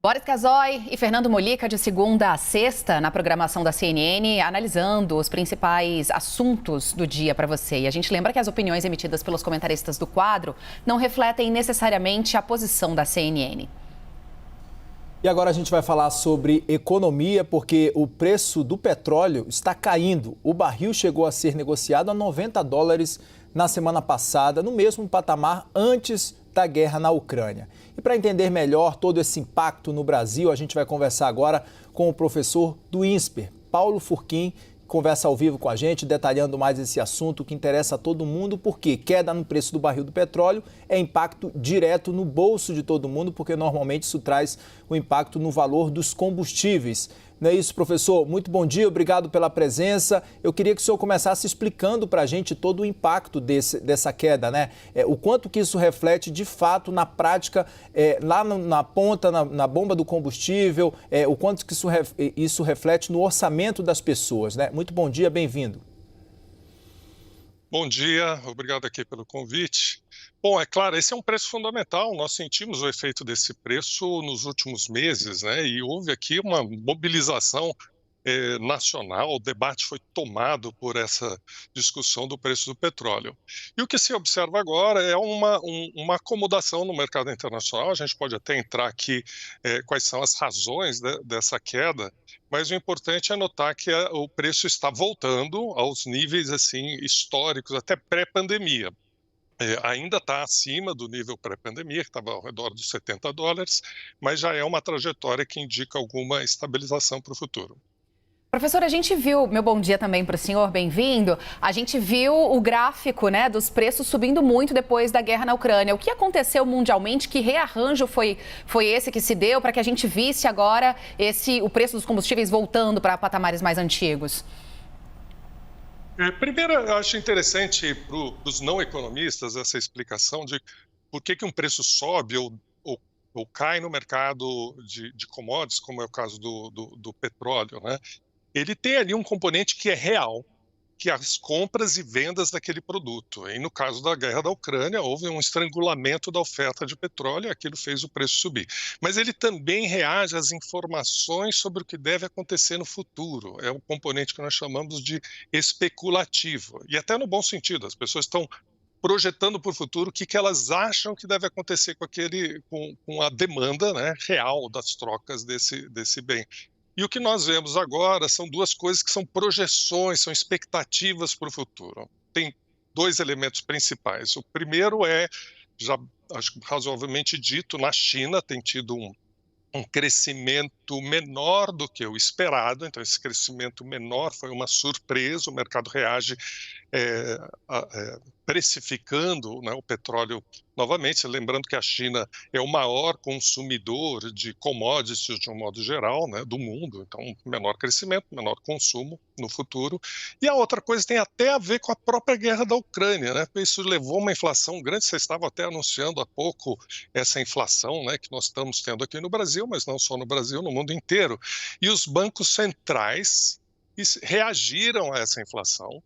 Boris Casoy e Fernando Molica, de segunda a sexta, na programação da CNN, analisando os principais assuntos do dia para você. E a gente lembra que as opiniões emitidas pelos comentaristas do quadro não refletem necessariamente a posição da CNN. E agora a gente vai falar sobre economia, porque o preço do petróleo está caindo. O barril chegou a ser negociado a $90 na semana passada, no mesmo patamar antes da guerra na Ucrânia. E para entender melhor todo esse impacto no Brasil, a gente vai conversar agora com o professor do INSPER, Paulo Furquim, que conversa ao vivo com a gente, detalhando mais esse assunto que interessa a todo mundo, porque queda no preço do barril do petróleo é impacto direto no bolso de todo mundo, porque normalmente isso traz o impacto no valor dos combustíveis. Não é isso, professor? Muito bom dia, obrigado pela presença. Eu queria que o senhor começasse explicando para a gente todo o impacto dessa queda, né? O quanto que isso reflete, de fato, na prática, lá na ponta, na bomba do combustível, o quanto que isso reflete no orçamento das pessoas, né? Muito bom dia, bem-vindo. Bom dia, obrigado aqui pelo convite. Bom, é claro, esse é um preço fundamental, nós sentimos o efeito desse preço nos últimos meses, né? E houve aqui uma mobilização nacional, o debate foi tomado por essa discussão do preço do petróleo. E o que se observa agora é uma acomodação no mercado internacional, a gente pode até entrar aqui quais são as razões dessa queda, mas o importante é notar que o preço está voltando aos níveis assim históricos, até pré-pandemia. Ainda está acima do nível pré-pandemia, que estava ao redor dos $70, mas já é uma trajetória que indica alguma estabilização para o futuro. Professor, a gente viu, meu bom dia também para o senhor, bem-vindo. A gente viu o gráfico, né, dos preços subindo muito depois da guerra na Ucrânia. O que aconteceu mundialmente? Que rearranjo foi esse que se deu para que a gente visse agora o preço dos combustíveis voltando para patamares mais antigos? Primeiro, eu acho interessante para os não economistas essa explicação de por que um preço sobe ou cai no mercado de commodities, como é o caso do petróleo, né? Ele tem ali um componente que é real, que é as compras e vendas daquele produto. E no caso da guerra da Ucrânia, houve um estrangulamento da oferta de petróleo e aquilo fez o preço subir. Mas ele também reage às informações sobre o que deve acontecer no futuro. É um componente que nós chamamos de especulativo. E até no bom sentido, as pessoas estão projetando para o futuro o que elas acham que deve acontecer com a demanda, né, real das trocas desse bem. E o que nós vemos agora são duas coisas que são projeções, são expectativas para o futuro. Tem dois elementos principais. O primeiro é, já acho que razoavelmente dito, na China tem tido um crescimento menor do que o esperado, então esse crescimento menor foi uma surpresa, o mercado reage precificando, né, o petróleo novamente, lembrando que a China é o maior consumidor de commodities de um modo geral, né, do mundo, então menor crescimento, menor consumo no futuro. E a outra coisa tem até a ver com a própria guerra da Ucrânia, né, isso levou a uma inflação grande, vocês estavam até anunciando há pouco essa inflação, né, que nós estamos tendo aqui no Brasil, mas não só no Brasil, no mundo inteiro. E os bancos centrais reagiram a essa inflação,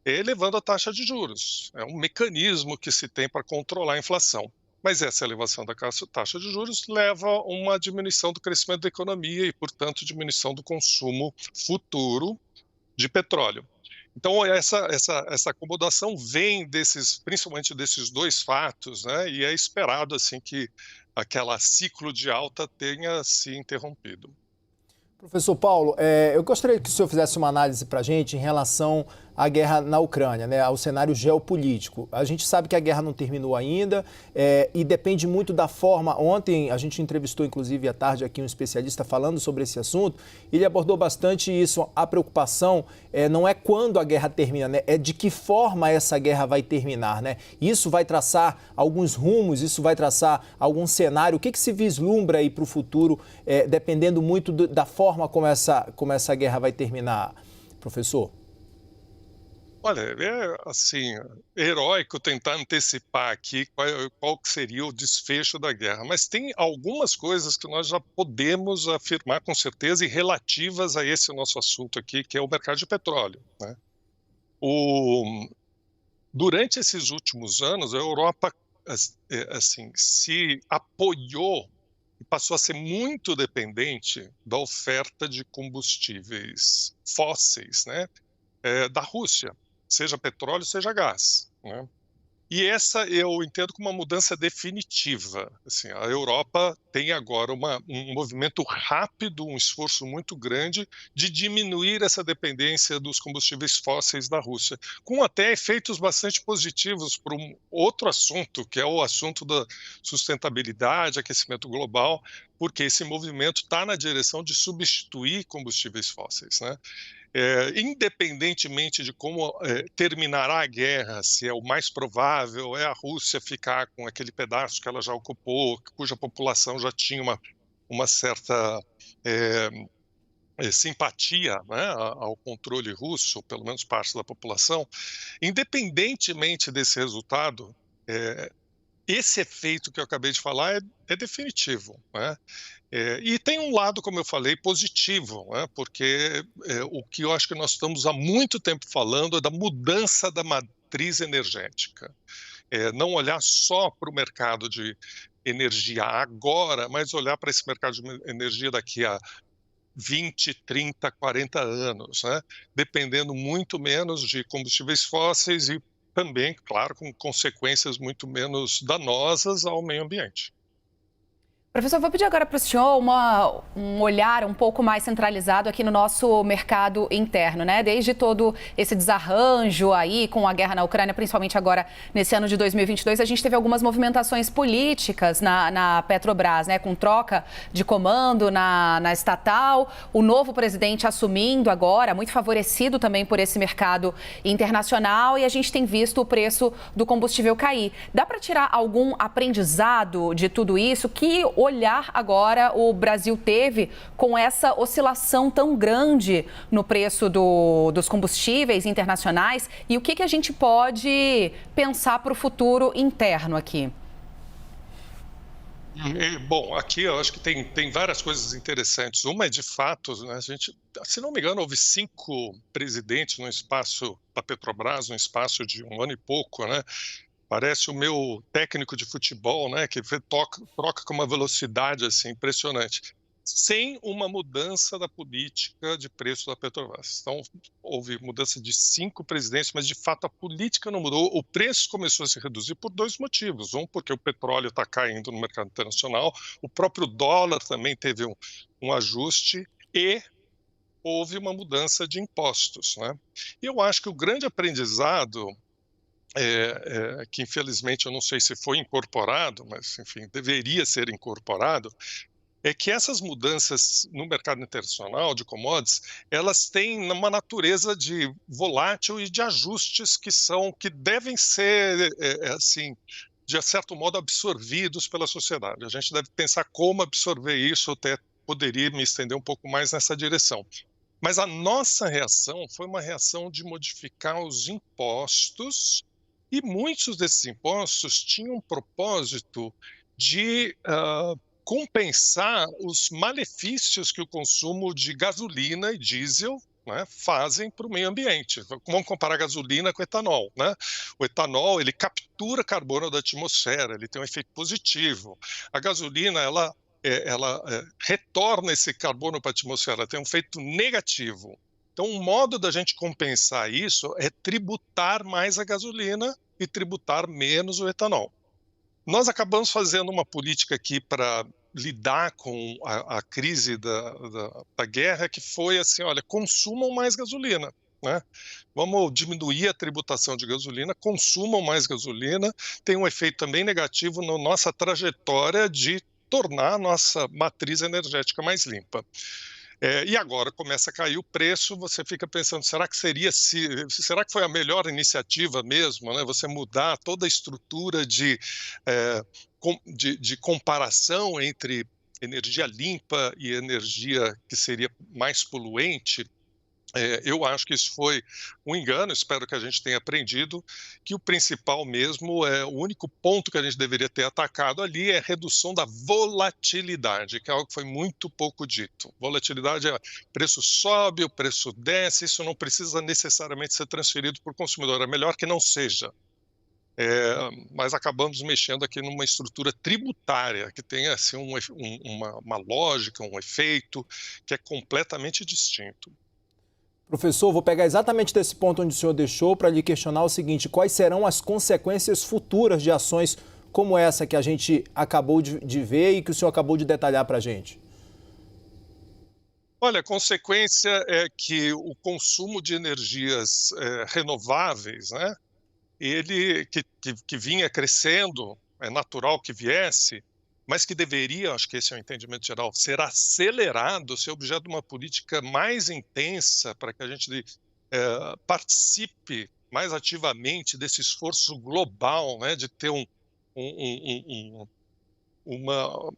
elevando a taxa de juros. É um mecanismo que se tem para controlar a inflação. Mas essa elevação da taxa de juros leva a uma diminuição do crescimento da economia e, portanto, diminuição do consumo futuro de petróleo. Então, essa acomodação vem principalmente desses dois fatos, né? E é esperado assim, que aquele ciclo de alta tenha se interrompido. Professor Paulo, eu gostaria que o senhor fizesse uma análise para a gente em relação à guerra na Ucrânia, né, ao cenário geopolítico. A gente sabe que a guerra não terminou ainda e depende muito da forma. Ontem a gente entrevistou, inclusive, à tarde aqui um especialista falando sobre esse assunto. Ele abordou bastante isso. A preocupação não é quando a guerra termina, né, é de que forma essa guerra vai terminar, né? Isso vai traçar alguns rumos, isso vai traçar algum cenário. O que se vislumbra aí para o futuro, dependendo muito da forma como essa guerra vai terminar, professor? Olha, é assim, heróico tentar antecipar aqui qual que seria o desfecho da guerra, mas tem algumas coisas que nós já podemos afirmar com certeza e relativas a esse nosso assunto aqui, que é o mercado de petróleo, né? Durante esses últimos anos, a Europa assim, se apoiou e passou a ser muito dependente da oferta de combustíveis fósseis, né, da Rússia, seja petróleo, seja gás, né. E essa eu entendo como uma mudança definitiva. Assim, a Europa tem agora um movimento rápido, um esforço muito grande de diminuir essa dependência dos combustíveis fósseis da Rússia, com até efeitos bastante positivos para um outro assunto, que é o assunto da sustentabilidade, aquecimento global, porque esse movimento está na direção de substituir combustíveis fósseis, né? Independentemente de como terminará a guerra, se é o mais provável é a Rússia ficar com aquele pedaço que ela já ocupou, cuja população já tinha uma certa simpatia, né, ao controle russo, pelo menos parte da população, independentemente desse resultado, esse efeito que eu acabei de falar é definitivo, né? E tem um lado, como eu falei, positivo, né? Porque o que eu acho que nós estamos há muito tempo falando é da mudança da matriz energética. Não olhar só para o mercado de energia agora, mas olhar para esse mercado de energia daqui a 20, 30, 40 anos, né? Dependendo muito menos de combustíveis fósseis e também, claro, com consequências muito menos danosas ao meio ambiente. Professor, vou pedir agora para o senhor um olhar um pouco mais centralizado aqui no nosso mercado interno, né? Desde todo esse desarranjo aí com a guerra na Ucrânia, principalmente agora nesse ano de 2022, a gente teve algumas movimentações políticas na Petrobras, né? Com troca de comando na estatal, o novo presidente assumindo agora, muito favorecido também por esse mercado internacional, e a gente tem visto o preço do combustível cair. Dá para tirar algum aprendizado de tudo isso? Que olhar agora o Brasil teve com essa oscilação tão grande no preço dos combustíveis internacionais e o que a gente pode pensar para o futuro interno aqui? Bom, aqui eu acho que tem várias coisas interessantes. Uma é, de fato, né, a gente, se não me engano, houve 5 presidentes no espaço da Petrobras, no espaço de 1 ano e pouco, né? Parece o meu técnico de futebol, né, que troca com uma velocidade assim impressionante, sem uma mudança da política de preço da Petrobras. Então, houve mudança de 5 presidentes, mas de fato a política não mudou. O preço começou a se reduzir por 2 motivos. Um, porque o petróleo está caindo no mercado internacional, o próprio dólar também teve um ajuste e houve uma mudança de impostos, né? E eu acho que o grande aprendizado que infelizmente eu não sei se foi incorporado, mas enfim, deveria ser incorporado, é que essas mudanças no mercado internacional de commodities, elas têm uma natureza de volátil e de ajustes que devem ser, assim, de certo modo absorvidos pela sociedade. A gente deve pensar como absorver isso, até poderia me estender um pouco mais nessa direção. Mas a nossa reação foi uma reação de modificar os impostos, e muitos desses impostos tinham um propósito de compensar os malefícios que o consumo de gasolina e diesel, né, fazem para o meio ambiente. Vamos comparar gasolina com etanol, né? O etanol, ele captura carbono da atmosfera, ele tem um efeito positivo. A gasolina, ela retorna esse carbono para a atmosfera, tem um efeito negativo. Então, um modo da gente compensar isso é tributar mais a gasolina e tributar menos o etanol. Nós acabamos fazendo uma política aqui para lidar com a crise da guerra, que foi assim, olha, consumam mais gasolina, né? Vamos diminuir a tributação de gasolina, consumam mais gasolina, tem um efeito também negativo na nossa trajetória de tornar a nossa matriz energética mais limpa. E agora começa a cair o preço, você fica pensando, será que foi a melhor iniciativa mesmo, né? Você mudar toda a estrutura de comparação entre energia limpa e energia que seria mais poluente? Eu acho que isso foi um engano, espero que a gente tenha aprendido que o principal mesmo, o único ponto que a gente deveria ter atacado ali é a redução da volatilidade, que é algo que foi muito pouco dito. Volatilidade é preço sobe, o preço desce, isso não precisa necessariamente ser transferido para o consumidor, é melhor que não seja. mas acabamos mexendo aqui numa estrutura tributária que tem assim, uma lógica, um efeito que é completamente distinto. Professor, vou pegar exatamente desse ponto onde o senhor deixou para lhe questionar o seguinte: quais serão as consequências futuras de ações como essa que a gente acabou de ver e que o senhor acabou de detalhar para a gente? Olha, a consequência é que o consumo de energias renováveis, né, ele que vinha crescendo, é natural que viesse, mas que deveria, acho que esse é o entendimento geral, ser acelerado, ser objeto de uma política mais intensa para que a gente participe mais ativamente desse esforço global, né, de ter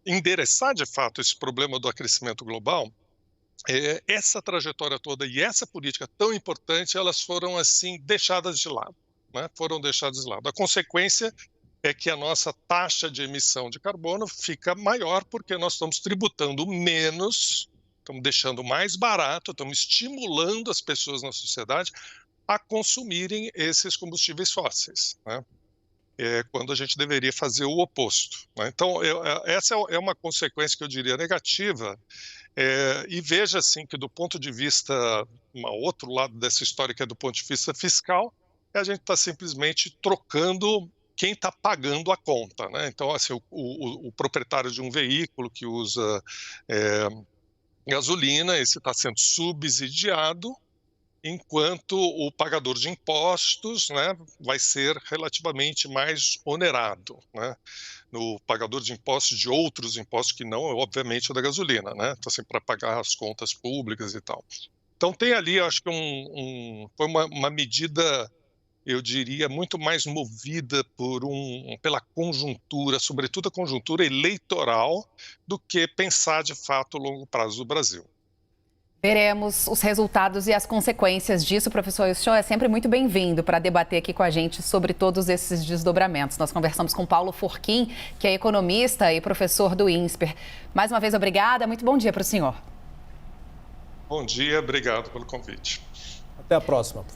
endereçar de fato esse problema do aquecimento global. Essa trajetória toda e essa política tão importante, elas foram assim deixadas de lado, né? Foram deixadas de lado. A consequência é que a nossa taxa de emissão de carbono fica maior porque nós estamos tributando menos, estamos deixando mais barato, estamos estimulando as pessoas na sociedade a consumirem esses combustíveis fósseis, né? Quando a gente deveria fazer o oposto, né? Então, essa é uma consequência que eu diria negativa. E veja assim que do ponto de vista, outro lado dessa história que é do ponto de vista fiscal, a gente está simplesmente trocando quem está pagando a conta, né? Então, assim, o proprietário de um veículo que usa gasolina, esse está sendo subsidiado, enquanto o pagador de impostos, né, vai ser relativamente mais onerado, né, no pagador de impostos de outros impostos que não, obviamente, o da gasolina, né, então, assim, para pagar as contas públicas e tal. Então tem ali, acho que foi uma medida, eu diria, muito mais movida pela conjuntura, sobretudo a conjuntura eleitoral, do que pensar de fato o longo prazo do Brasil. Veremos os resultados e as consequências disso, professor. O senhor é sempre muito bem-vindo para debater aqui com a gente sobre todos esses desdobramentos. Nós conversamos com Paulo Forquim, que é economista e professor do INSPER. Mais uma vez, obrigada. Muito bom dia para o senhor. Bom dia, obrigado pelo convite. Até a próxima, professor.